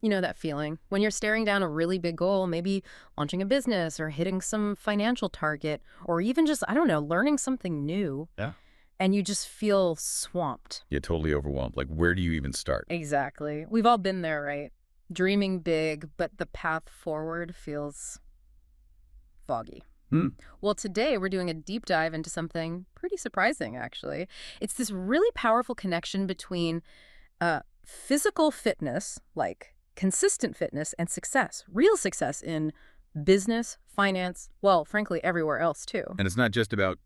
You know that feeling when you're staring down a really big goal, maybe launching a business or hitting some financial target, or even just, I don't know, learning something new, Yeah. and you just feel swamped. You're totally overwhelmed. Like, where do you even start? Exactly. We've all been there, right? Dreaming big, but the path forward feels foggy. Hmm. Well, today we're doing a deep dive into something pretty surprising, actually. It's this really powerful connection between physical fitness, like consistent fitness, and success, real success in business, finance, well, frankly, everywhere else, too. And it's not just about,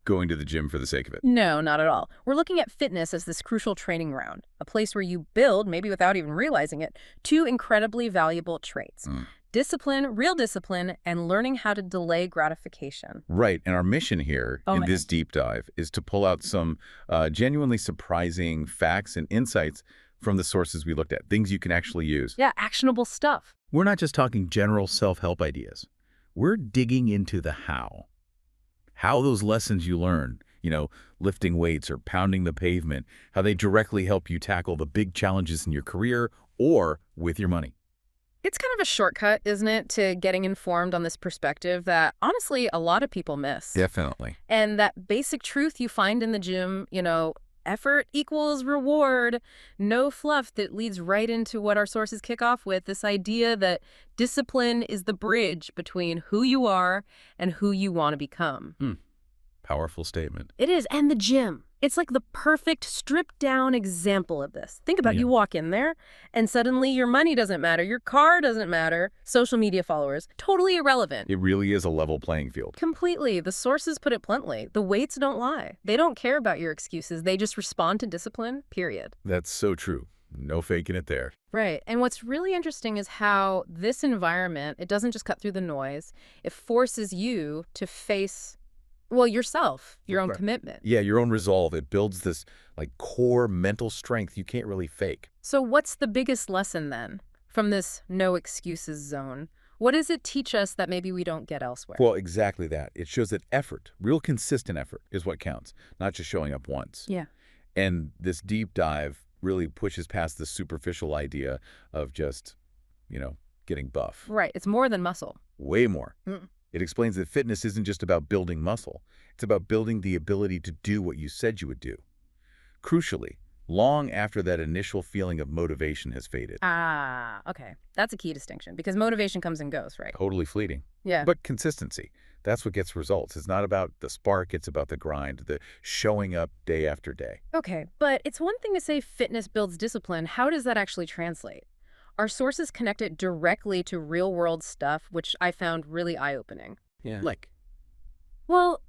going to the gym for the sake of it. No, not at all. We're looking at fitness as this crucial training ground, a place where you build, maybe without even realizing it, two incredibly valuable traits. Mm. Discipline, real discipline, and learning how to delay gratification. Right. And our mission here Oh, in man. this deep dive is to pull out some genuinely surprising facts and insights from the sources we looked at, things you can actually use. Yeah, actionable stuff. We're not just talking general self-help ideas. We're digging into the how. How those lessons you learn, lifting weights or pounding the pavement, how they directly help you tackle the big challenges in your career or with your money. It's kind of a shortcut, isn't it, to getting informed on this perspective that, honestly, a lot of people miss. Definitely. And that basic truth you find in the gym, effort equals reward, no fluff, that leads right into what our sources kick off with, this idea that discipline is the bridge between who you are and who you want to become. Powerful statement. It is. And the gym. It's like the perfect stripped-down example of this. Think about Yeah. You walk in there, and suddenly your money doesn't matter, your car doesn't matter, social media followers, totally irrelevant. It really is a level playing field. Completely. The sources put it bluntly. The weights don't lie. They don't care about your excuses. They just respond to discipline, period. That's so true. No faking it there. Right. And what's really interesting is how this environment, it doesn't just cut through the noise. It forces you to face, well, yourself, your own Right. commitment. Yeah, your own resolve. It builds this core mental strength you can't really fake. So what's the biggest lesson then from this no excuses zone? What does it teach us that maybe we don't get elsewhere? Well, exactly that. It shows that effort, real consistent effort, is what counts, not just showing up once. Yeah. And this deep dive really pushes past the superficial idea of just, getting buff. Right. It's more than muscle. Way more. Mm. It explains that fitness isn't just about building muscle. It's about building the ability to do what you said you would do. Crucially, long after that initial feeling of motivation has faded. Ah, okay. That's a key distinction because motivation comes and goes, right? Totally fleeting. Yeah. But consistency, that's what gets results. It's not about the spark, it's about the grind, the showing up day after day. Okay, but it's one thing to say fitness builds discipline. How does that actually translate? Our sources connect it directly to real-world stuff, which I found really eye-opening. Yeah. Well,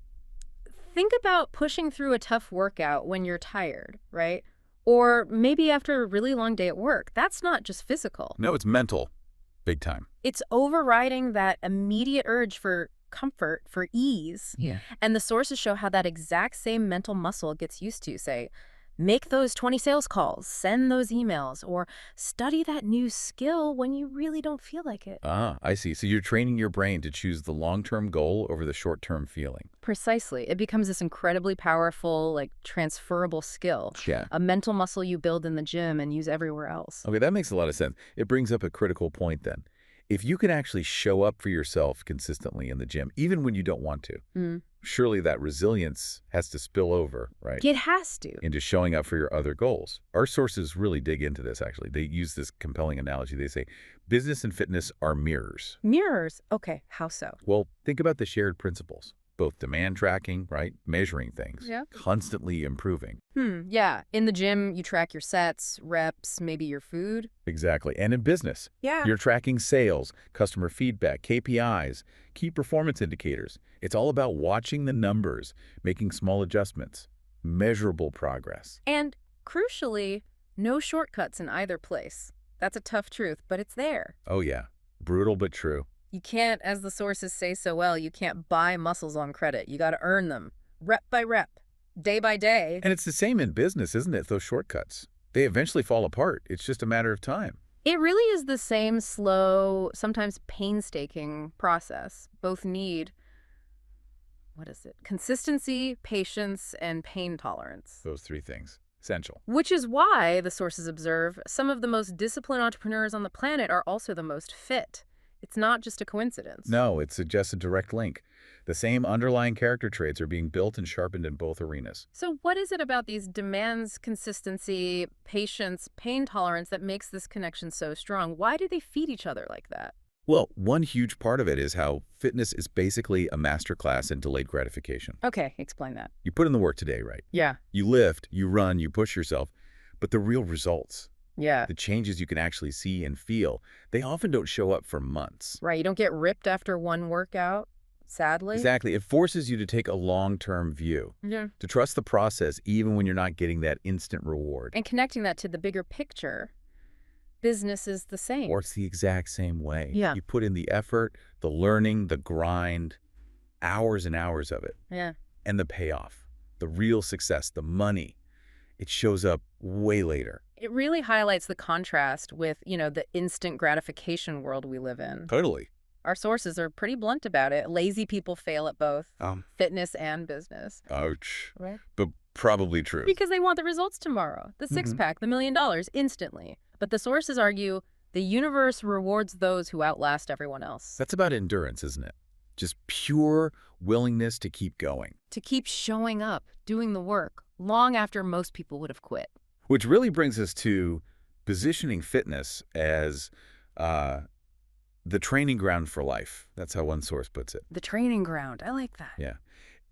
think about pushing through a tough workout when you're tired, right? Or maybe after a really long day at work. That's not just physical. No, it's mental. Big time. It's overriding that immediate urge for comfort, for ease. Yeah. And the sources show how that exact same mental muscle gets used to, say, make those 20 sales calls, send those emails, or study that new skill when you really don't feel like it. Ah, I see. So you're training your brain to choose the long-term goal over the short-term feeling. Precisely. It becomes this incredibly powerful, transferable skill. Yeah. A mental muscle you build in the gym and use everywhere else. Okay, that makes a lot of sense. It brings up a critical point then. If you can actually show up for yourself consistently in the gym, even when you don't want to, surely that resilience has to spill over, right? It has to. Into showing up for your other goals. Our sources really dig into this, actually. They use this compelling analogy. They say, business and fitness are mirrors. Mirrors. Okay, how so? Well, think about the shared principles. Both demand tracking, right? Measuring things. Yeah. Constantly improving. Yeah. In the gym, you track your sets, reps, maybe your food. Exactly. And in business, Yeah. you're tracking sales, customer feedback, KPIs, key performance indicators. It's all about watching the numbers, making small adjustments, measurable progress. And crucially, no shortcuts in either place. That's a tough truth, but it's there. Oh yeah, brutal but true. You can't, as the sources say so well, you can't buy muscles on credit. You got to earn them, rep by rep, day by day. And it's the same in business, isn't it? Those shortcuts. They eventually fall apart. It's just a matter of time. It really is the same slow, sometimes painstaking process. Both need, consistency, patience, and pain tolerance. Those three things. Essential. Which is why, the sources observe, some of the most disciplined entrepreneurs on the planet are also the most fit. It's not just a coincidence. No, it suggests a direct link. The same underlying character traits are being built and sharpened in both arenas. So what is it about these demands, consistency, patience, pain tolerance that makes this connection so strong? Why do they feed each other like that? Well, one huge part of it is how fitness is basically a masterclass in delayed gratification. Okay, explain that. You put in the work today, right? Yeah. You lift, you run, you push yourself, but the real results, Yeah. the changes you can actually see and feel, they often don't show up for months. Right, you don't get ripped after one workout, sadly. Exactly. It forces you to take a long-term view, Yeah. to trust the process even when you're not getting that instant reward. And connecting that to the bigger picture, business is the same. Or it's the exact same way. Yeah. You put in the effort, the learning, the grind, hours and hours of it, Yeah. and the payoff, the real success, the money, it shows up way later. It really highlights the contrast with, the instant gratification world we live in. Totally. Our sources are pretty blunt about it. Lazy people fail at both fitness and business. Ouch. Right. But probably true. Because they want the results tomorrow. The six-pack, the $1 million, instantly. But the sources argue the universe rewards those who outlast everyone else. That's about endurance, isn't it? Just pure willingness to keep going. To keep showing up, doing the work, long after most people would have quit. Which really brings us to positioning fitness as the training ground for life. That's how one source puts it. The training ground. I like that. Yeah.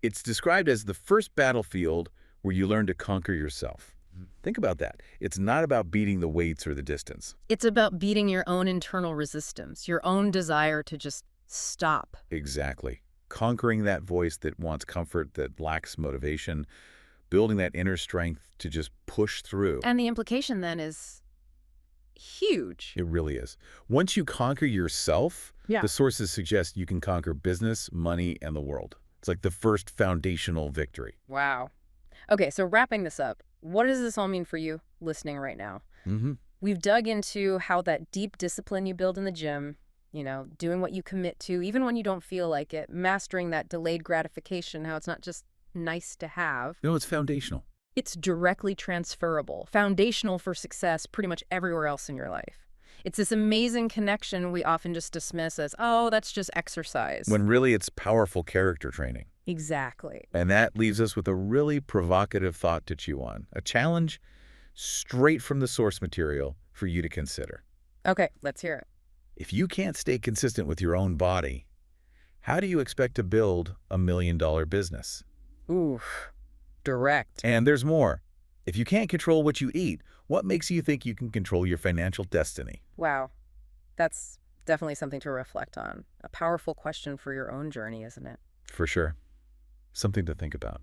It's described as the first battlefield where you learn to conquer yourself. Think about that. It's not about beating the weights or the distance. It's about beating your own internal resistance, your own desire to just stop. Exactly. Conquering that voice that wants comfort, that lacks motivation, building that inner strength to just push through. And the implication then is huge. It really is. Once you conquer yourself, Yeah. the sources suggest you can conquer business, money, and the world. It's like the first foundational victory. Wow. Okay, so wrapping this up, what does this all mean for you listening right now? We've dug into how that deep discipline you build in the gym, doing what you commit to, even when you don't feel like it, mastering that delayed gratification, how it's not just nice to have. No, it's foundational. It's directly transferable, foundational for success pretty much everywhere else in your life. It's this amazing connection we often just dismiss as, oh, that's just exercise. When really it's powerful character training. Exactly. And that leaves us with a really provocative thought to chew on. A challenge straight from the source material for you to consider. Okay, let's hear it. If you can't stay consistent with your own body, how do you expect to build a $1 million business? Oof. Direct. And there's more. If you can't control what you eat, what makes you think you can control your financial destiny? Wow. That's definitely something to reflect on. A powerful question for your own journey, isn't it? For sure. Something to think about.